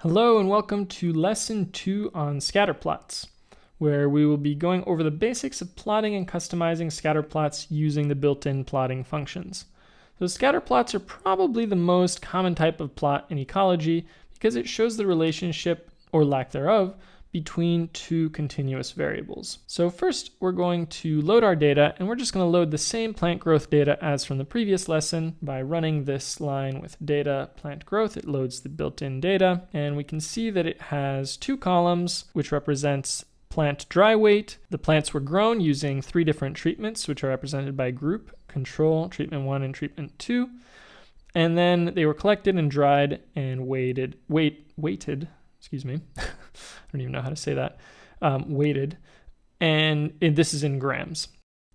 Hello and welcome to Lesson 2 on Scatterplots, where we will be going over the basics of plotting and customizing scatterplots using the built-in plotting functions. So scatterplots are probably the most common type of plot in ecology because it shows the relationship, or lack thereof, between two continuous variables. So first we're going to load our data, and we're just going to load the same plant growth data as from the previous lesson by running this line with data plant growth. It loads the built-in data, and we can see that it has two columns which represents plant dry weight. The plants were grown using three different treatments, which are represented by group, control, treatment 1, and treatment 2. And then they were collected and dried and weighted, excuse me, I don't even know how to say that, weighted, and this is in grams.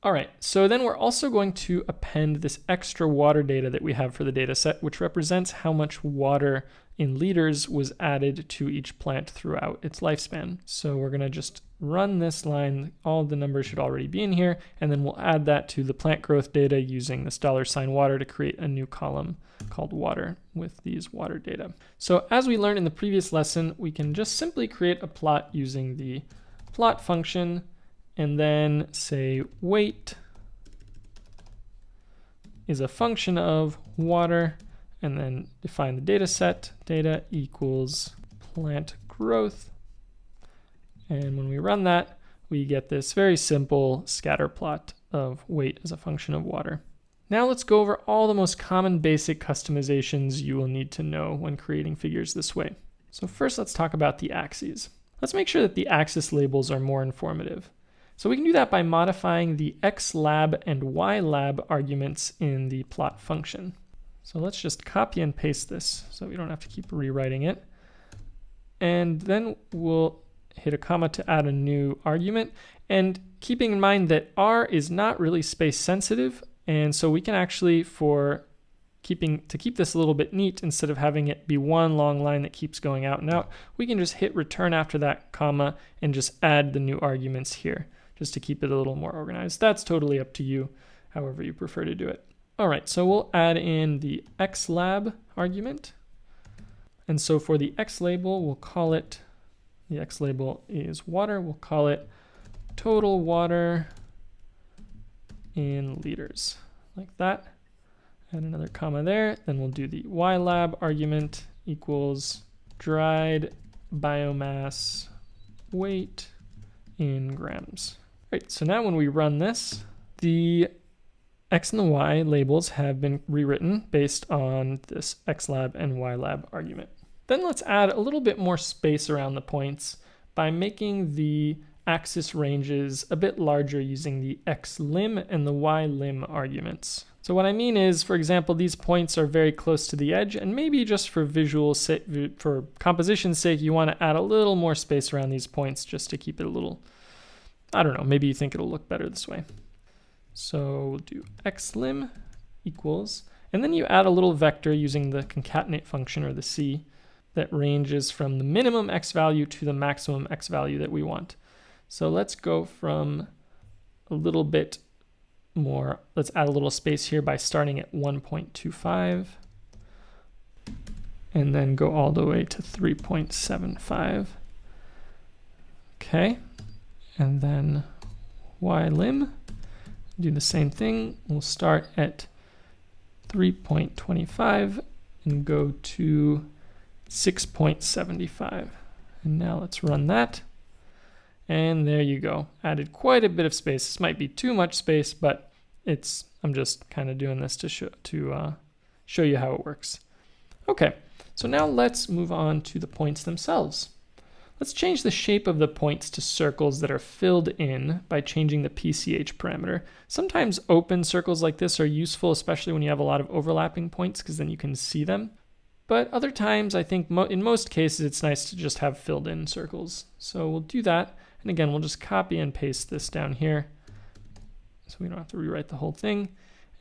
All right, so then we're also going to append this extra water data that we have for the data set, which represents how much water in liters was added to each plant throughout its lifespan. So we're gonna just run this line, all the numbers should already be in here, and then we'll add that to the plant growth data using this $water to create a new column called water with these water data. So as we learned in the previous lesson, we can just simply create a plot using the plot function and then say weight is a function of water, and then define the data set, data equals plant growth. And when we run that, we get this very simple scatter plot of weight as a function of water. Now let's go over all the most common basic customizations you will need to know when creating figures this way. So first let's talk about the axes. Let's make sure that the axis labels are more informative. So we can do that by modifying the xlab and ylab arguments in the plot function. So let's just copy and paste this so we don't have to keep rewriting it. And then we'll hit a comma to add a new argument. And keeping in mind that R is not really space sensitive, and so we can actually, to keep this a little bit neat, instead of having it be one long line that keeps going out and out, we can just hit return after that comma and just add the new arguments here, just to keep it a little more organized. That's totally up to you, however you prefer to do it. All right, so we'll add in the xlab argument. And so for the x label, we'll call it, the x label is water, we'll call it total water in liters, like that. Add another comma there. Then we'll do the ylab argument equals dried biomass weight in grams. Right, so now when we run this, the X and the Y labels have been rewritten based on this xlab and ylab argument. Then let's add a little bit more space around the points by making the axis ranges a bit larger using the xlim and the ylim arguments. So what I mean is, for example, these points are very close to the edge, and maybe just for for composition's sake, you want to add a little more space around these points just to keep it a little, I don't know, maybe you think it'll look better this way. So we'll do xlim equals, and then you add a little vector using the concatenate function, or the C, that ranges from the minimum x value to the maximum x value that we want. So let's go from a little bit more, let's add a little space here by starting at 1.25 and then go all the way to 3.75. Okay, and then ylim, do the same thing. We'll start at 3.25 and go to 6.75. And now let's run that. And there you go. Added quite a bit of space. This might be too much space, but I'm just kind of doing this to show you how it works. Okay, so now let's move on to the points themselves. Let's change the shape of the points to circles that are filled in by changing the PCH parameter. Sometimes open circles like this are useful, especially when you have a lot of overlapping points, because then you can see them. But other times, I think in most cases, it's nice to just have filled in circles. So we'll do that. And again, we'll just copy and paste this down here so we don't have to rewrite the whole thing.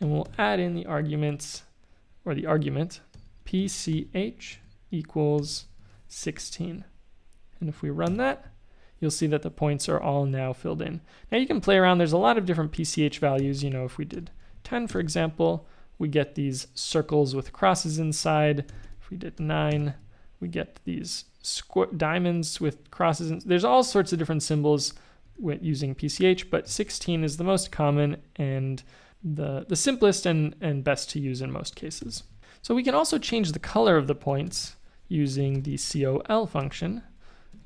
And we'll add in the arguments, or the argument, PCH equals 16. And if we run that, you'll see that the points are all now filled in. Now you can play around. There's a lot of different PCH values. You know, if we did 10, for example, we get these circles with crosses inside. If we did 9, we get these diamonds with crosses. There's all sorts of different symbols with using PCH, but 16 is the most common and the simplest and best to use in most cases. So we can also change the color of the points using the COL function.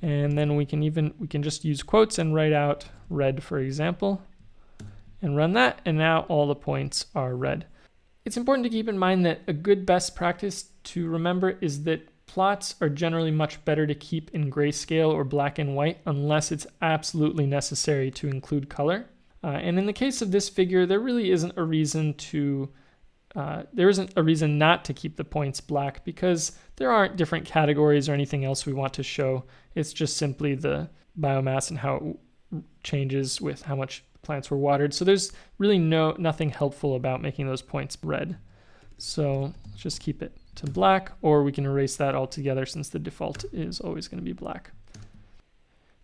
And then we can just use quotes and write out red, for example, and run that, and now all the points are red. It's important to keep in mind that a good best practice to remember is that plots are generally much better to keep in grayscale or black and white unless it's absolutely necessary to include color. And in the case of this figure, there really isn't a reason not to keep the points black, because there aren't different categories or anything else we want to show. It's just simply the biomass and how it changes with how much plants were watered. So there's really nothing helpful about making those points red. So let's just keep it to black, or we can erase that altogether since the default is always going to be black.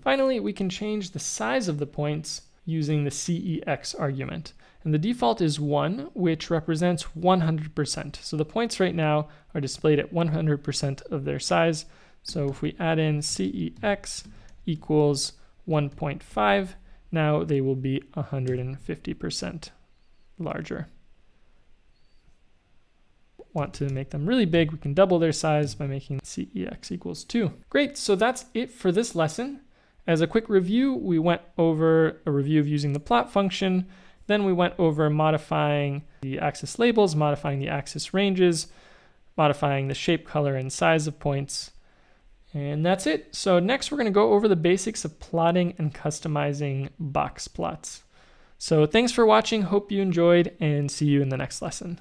Finally, we can change the size of the points using the CEX argument. And the default is 1, which represents 100%. So the points right now are displayed at 100% of their size. So if we add in CEX equals 1.5, now they will be 150% larger. Want to make them really big, we can double their size by making CEX equals 2. Great, so that's it for this lesson. As a quick review, we went over a review of using the plot function. Then we went over modifying the axis labels, modifying the axis ranges, modifying the shape, color, and size of points. And that's it. So next we're going to go over the basics of plotting and customizing box plots. So thanks for watching, hope you enjoyed, and see you in the next lesson.